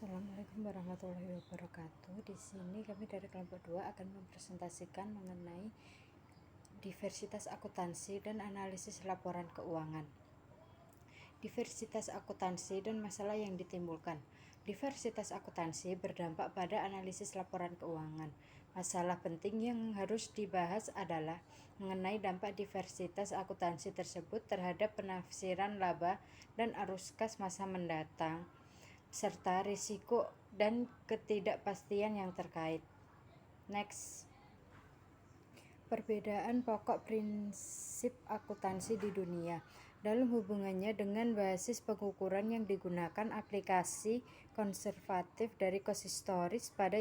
Assalamualaikum warahmatullahi wabarakatuh. Di sini kami dari kelompok 2 akan mempresentasikan mengenai diversitas akuntansi dan analisis laporan keuangan. Diversitas akuntansi dan masalah yang ditimbulkan. Diversitas akuntansi berdampak pada analisis laporan keuangan. Masalah penting yang harus dibahas adalah mengenai dampak diversitas akuntansi tersebut terhadap penafsiran laba dan arus kas masa mendatang, serta risiko dan ketidakpastian yang terkait. Next. Perbedaan pokok prinsip akuntansi di dunia. Dalam hubungannya dengan basis pengukuran yang digunakan, aplikasi konservatif dari konsistoris pada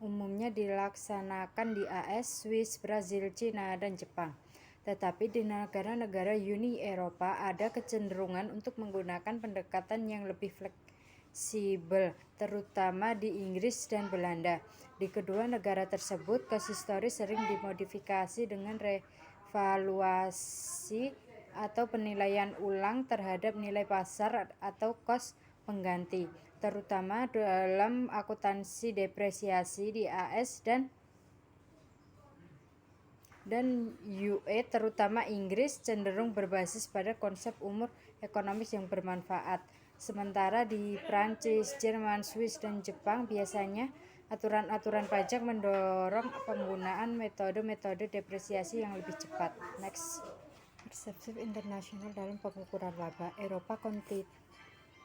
umumnya dilaksanakan di AS, Swiss, Brazil, Cina, dan Jepang. Tetapi di negara-negara Uni Eropa ada kecenderungan untuk menggunakan pendekatan yang lebih fleksibel, terutama di Inggris dan Belanda. Di kedua negara tersebut, konsistoris sering dimodifikasi dengan revaluasi atau penilaian ulang terhadap nilai pasar atau kos pengganti, terutama dalam akuntansi depresiasi di AS dan UE, terutama Inggris cenderung berbasis pada konsep umur ekonomis yang bermanfaat. Sementara di Prancis, Jerman, Swiss, dan Jepang biasanya aturan-aturan pajak mendorong penggunaan metode-metode depresiasi yang lebih cepat. Next. Persepsi internasional dalam pengukuran laba. Eropa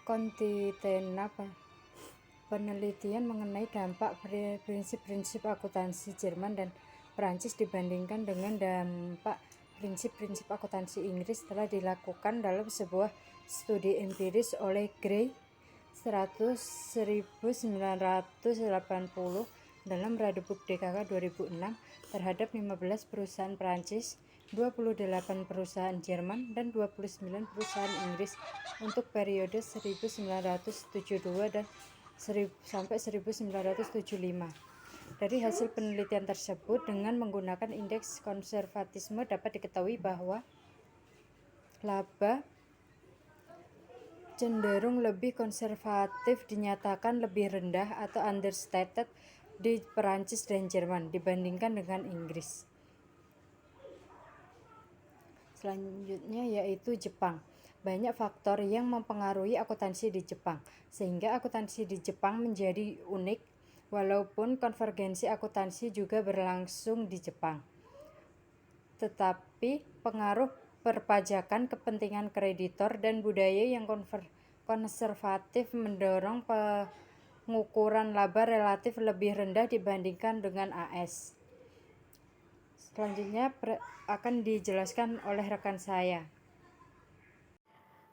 Kontitena penelitian mengenai dampak prinsip-prinsip akuntansi Jerman dan Prancis dibandingkan dengan dampak prinsip-prinsip akuntansi Inggris telah dilakukan dalam sebuah studi empiris oleh Gray 1980 dalam Radboud DKK 2006 terhadap 15 perusahaan Prancis, 28 perusahaan Jerman, dan 29 perusahaan Inggris untuk periode 1972 dan sampai 1975. Dari hasil penelitian tersebut, dengan menggunakan indeks konservatisme dapat diketahui bahwa laba cenderung lebih konservatif dinyatakan lebih rendah atau understated di Perancis dan Jerman dibandingkan dengan Inggris. Selanjutnya yaitu Jepang. Banyak faktor yang mempengaruhi akuntansi di Jepang, sehingga akuntansi di Jepang menjadi unik, walaupun konvergensi akuntansi juga berlangsung di Jepang. Tetapi pengaruh perpajakan, kepentingan kreditor, dan budaya yang konservatif mendorong pengukuran laba relatif lebih rendah dibandingkan dengan AS. Selanjutnya akan dijelaskan oleh rekan saya.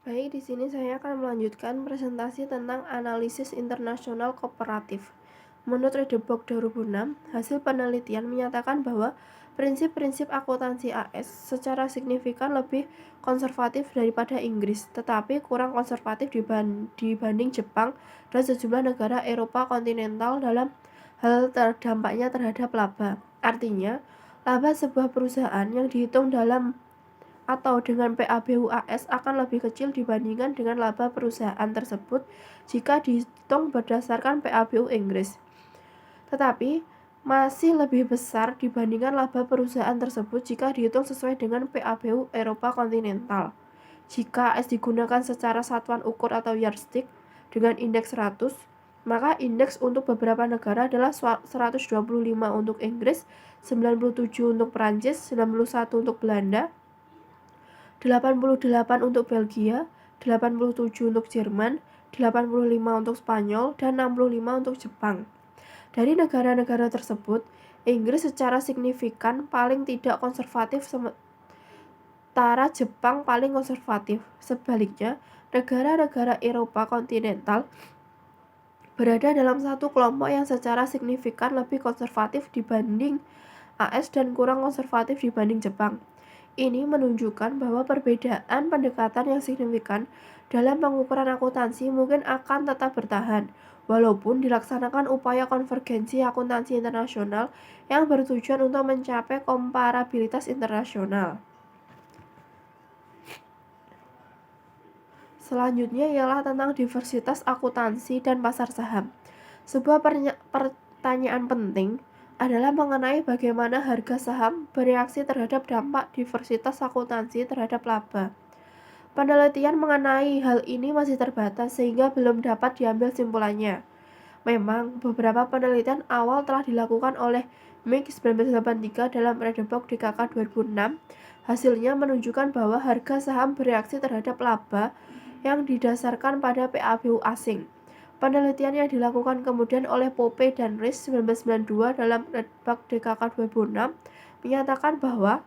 Baik, di sini saya akan melanjutkan presentasi tentang analisis internasional kooperatif. Menurut Radboud 2006, hasil penelitian menyatakan bahwa prinsip-prinsip akuntansi AS secara signifikan lebih konservatif daripada Inggris, tetapi kurang konservatif dibanding Jepang dan sejumlah negara Eropa kontinental dalam hal dampaknya terhadap laba. Artinya, laba sebuah perusahaan yang dihitung dalam atau dengan PABU AS akan lebih kecil dibandingkan dengan laba perusahaan tersebut jika dihitung berdasarkan PABU Inggris. Tetapi masih lebih besar dibandingkan laba perusahaan tersebut jika dihitung sesuai dengan PABU Eropa kontinental. Jika AS digunakan secara satuan ukur atau yardstick dengan indeks 100, maka indeks untuk beberapa negara adalah 125 untuk Inggris, 97 untuk Prancis, 91 untuk Belanda, 88 untuk Belgia, 87 untuk Jerman, 85 untuk Spanyol, dan 65 untuk Jepang. Dari negara-negara tersebut, Inggris secara signifikan paling tidak konservatif sementara Jepang paling konservatif. Sebaliknya, negara-negara Eropa kontinental berada dalam satu kelompok yang secara signifikan lebih konservatif dibanding AS dan kurang konservatif dibanding Jepang. Ini menunjukkan bahwa perbedaan pendekatan yang signifikan dalam pengukuran akuntansi mungkin akan tetap bertahan, walaupun dilaksanakan upaya konvergensi akuntansi internasional yang bertujuan untuk mencapai komparabilitas internasional. Selanjutnya ialah tentang diversitas akuntansi dan pasar saham. Sebuah pertanyaan penting adalah mengenai bagaimana harga saham bereaksi terhadap dampak diversitas akuntansi terhadap laba. Penelitian mengenai hal ini masih terbatas sehingga belum dapat diambil simpulannya. Memang, beberapa penelitian awal telah dilakukan oleh Mink 1983 dalam Redebook DKK 2006. Hasilnya menunjukkan bahwa harga saham bereaksi terhadap laba yang didasarkan pada PABU asing. Penelitian yang dilakukan kemudian oleh Pope dan Rees 1992 dalam Redbook DKK 2006 menyatakan bahwa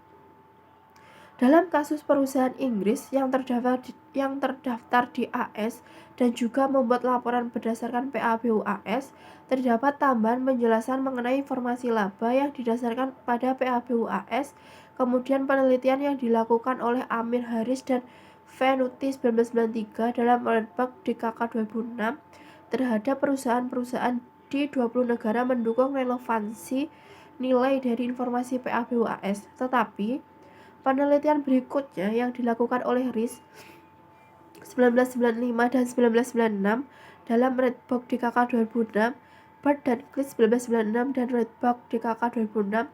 dalam kasus perusahaan Inggris yang terdaftar di AS dan juga membuat laporan berdasarkan PABU AS, terdapat tambahan penjelasan mengenai informasi laba yang didasarkan pada PABU AS. Kemudian penelitian yang dilakukan oleh Amir Harris dan Venuti 1993 dalam Redbook DKK 2006 terhadap perusahaan-perusahaan di 20 negara mendukung relevansi nilai dari informasi PABU AS. Tetapi penelitian berikutnya yang dilakukan oleh Rees 1995 dan 1996 dalam Redbook DKK 2006, Bird dan Clis 1996 dan Redbook DKK 2006,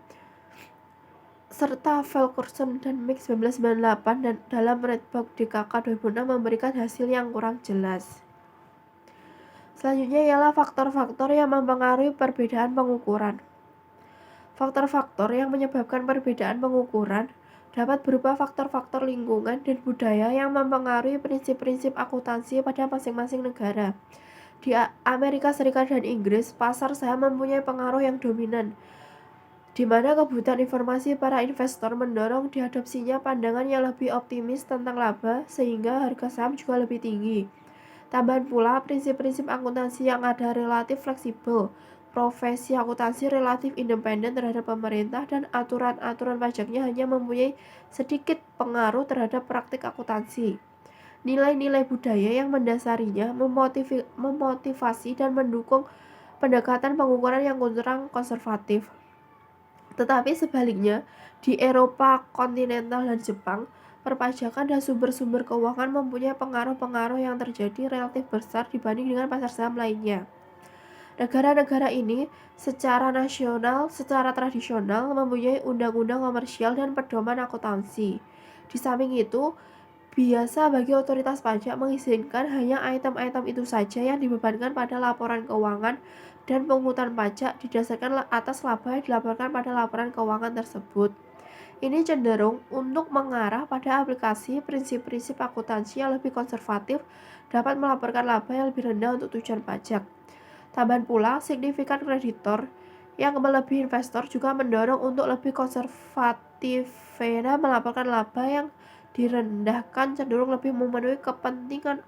serta Fulkerson dan Mink 1998 dan dalam Redbook DKK 2006 memberikan hasil yang kurang jelas. Selanjutnya ialah faktor-faktor yang mempengaruhi perbedaan pengukuran. Faktor-faktor yang menyebabkan perbedaan pengukuran dapat berupa faktor-faktor lingkungan dan budaya yang mempengaruhi prinsip-prinsip akuntansi pada masing-masing negara. Di Amerika Serikat dan Inggris, pasar saham mempunyai pengaruh yang dominan, di mana kebutuhan informasi para investor mendorong diadopsinya pandangan yang lebih optimis tentang laba, sehingga harga saham juga lebih tinggi. Tambahan pula, prinsip-prinsip akuntansi yang ada relatif fleksibel, profesi akuntansi relatif independen terhadap pemerintah, dan aturan-aturan pajaknya hanya mempunyai sedikit pengaruh terhadap praktik akuntansi. Nilai-nilai budaya yang mendasarinya memotivasi dan mendukung pendekatan pengukuran yang kurang konservatif. Tetapi sebaliknya, di Eropa kontinental dan Jepang, perpajakan dan sumber-sumber keuangan mempunyai pengaruh-pengaruh yang terjadi relatif besar dibanding dengan pasar saham lainnya. Negara-negara ini secara tradisional mempunyai undang-undang komersial dan pedoman akuntansi. Di samping itu, biasa bagi otoritas pajak mengizinkan hanya item-item itu saja yang dibebankan pada laporan keuangan dan pungutan pajak didasarkan atas laba yang dilaporkan pada laporan keuangan tersebut. Ini cenderung untuk mengarah pada aplikasi prinsip-prinsip akuntansi yang lebih konservatif dapat melaporkan laba yang lebih rendah untuk tujuan pajak. Tambahan pula, signifikan kreditor yang melebihi investor juga mendorong untuk lebih konservatif melaporkan laba yang direndahkan cenderung lebih memenuhi kepentingan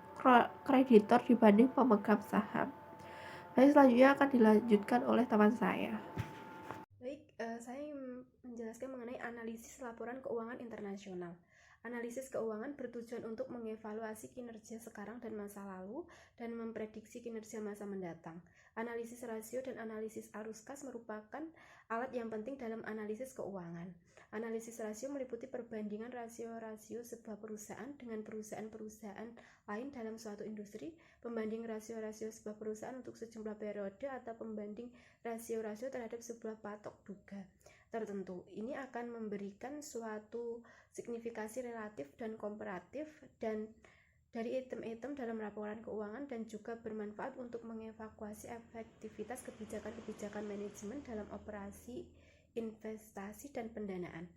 kreditor dibanding pemegang saham. Baik, selanjutnya akan dilanjutkan oleh teman saya. Baik, saya menjelaskan mengenai analisis laporan keuangan internasional. Analisis keuangan bertujuan untuk mengevaluasi kinerja sekarang dan masa lalu dan memprediksi kinerja masa mendatang. Analisis rasio dan analisis arus kas merupakan alat yang penting dalam analisis keuangan. Analisis rasio meliputi perbandingan rasio-rasio sebuah perusahaan dengan perusahaan-perusahaan lain dalam suatu industri, pembanding rasio-rasio sebuah perusahaan untuk sejumlah periode, atau pembanding rasio-rasio terhadap sebuah patok duga tertentu. Ini akan memberikan suatu signifikasi relatif dan komparatif dan dari item-item dalam laporan keuangan, dan juga bermanfaat untuk mengevaluasi efektivitas kebijakan-kebijakan manajemen dalam operasi investasi dan pendanaan.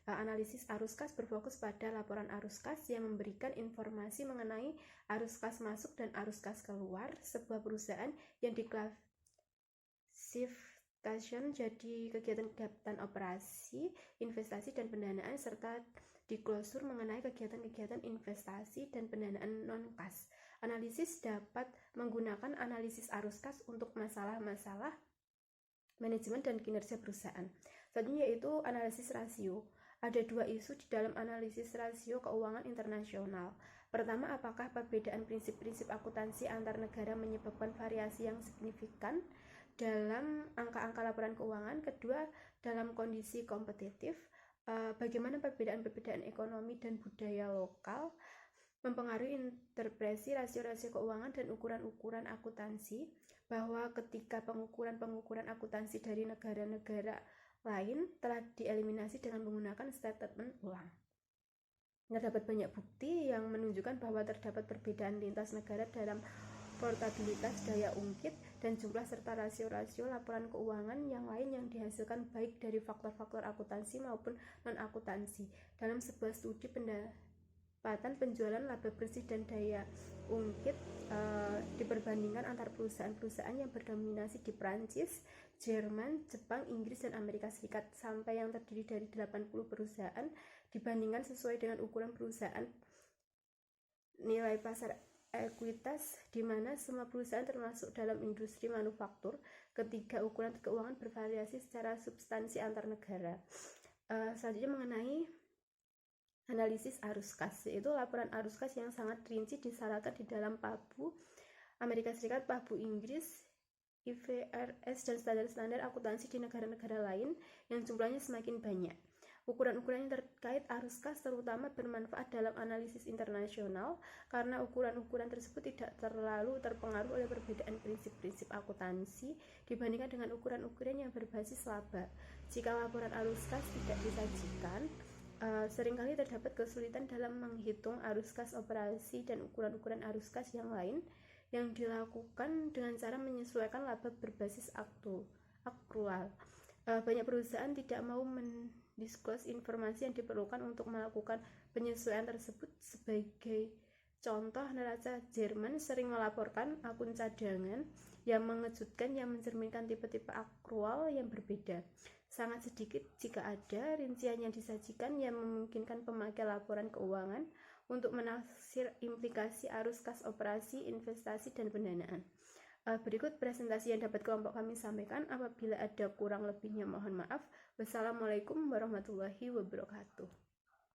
Analisis arus kas berfokus pada laporan arus kas yang memberikan informasi mengenai arus kas masuk dan arus kas keluar sebuah perusahaan yang diklasifikasikan jadi kegiatan-kegiatan operasi, investasi, dan pendanaan, serta diklosur mengenai kegiatan-kegiatan investasi dan pendanaan non-kas. Analisis dapat menggunakan analisis arus kas untuk masalah-masalah manajemen dan kinerja perusahaan. Selanjutnya yaitu analisis rasio. Ada dua isu di dalam analisis rasio keuangan internasional. Pertama, apakah perbedaan prinsip-prinsip akuntansi antar negara menyebabkan variasi yang signifikan dalam angka-angka laporan keuangan? Kedua, dalam kondisi kompetitif, bagaimana perbedaan-perbedaan ekonomi dan budaya lokal mempengaruhi interpretasi rasio-rasio keuangan dan ukuran-ukuran akuntansi, bahwa ketika pengukuran akuntansi dari negara-negara lain telah dieliminasi dengan menggunakan statement ulang. Terdapat banyak bukti yang menunjukkan bahwa terdapat perbedaan lintas negara dalam portabilitas daya ungkit dan jumlah serta rasio-rasio laporan keuangan yang lain yang dihasilkan baik dari faktor-faktor akuntansi maupun non-akuntansi. Dalam sebuah studi pendapatan penjualan laba bersih dan daya ungkit diperbandingkan antar perusahaan-perusahaan yang berdominasi di Prancis, Jerman, Jepang, Inggris, dan Amerika Serikat sampai yang terdiri dari 80 perusahaan dibandingkan sesuai dengan ukuran perusahaan nilai pasar ekuitas, di mana semua perusahaan termasuk dalam industri manufaktur. Ketiga, ukuran keuangan bervariasi secara substansi antar negara. Selanjutnya mengenai analisis arus kas, yaitu laporan arus kas yang sangat rinci disyaratkan di dalam PABU Amerika Serikat, PABU Inggris, IFRS, dan standar-standar akuntansi di negara-negara lain yang jumlahnya semakin banyak. Ukuran-ukuran yang terkait arus kas terutama bermanfaat dalam analisis internasional karena ukuran-ukuran tersebut tidak terlalu terpengaruh oleh perbedaan prinsip-prinsip akuntansi dibandingkan dengan ukuran-ukuran yang berbasis laba. Jika laporan arus kas tidak disajikan, seringkali terdapat kesulitan dalam menghitung arus kas operasi dan ukuran-ukuran arus kas yang lain yang dilakukan dengan cara menyesuaikan laba berbasis akrual. Banyak perusahaan tidak mau mendisclose informasi yang diperlukan untuk melakukan penyesuaian tersebut. Sebagai contoh, neraca Jerman sering melaporkan akun cadangan yang mengejutkan yang mencerminkan tipe-tipe akrual yang berbeda. Sangat sedikit jika ada rincian yang disajikan yang memungkinkan pemakai laporan keuangan untuk menaksir implikasi arus kas operasi, investasi, dan pendanaan. Berikut presentasi yang dapat kelompok kami sampaikan. Apabila ada kurang lebihnya mohon maaf. Wassalamualaikum warahmatullahi wabarakatuh.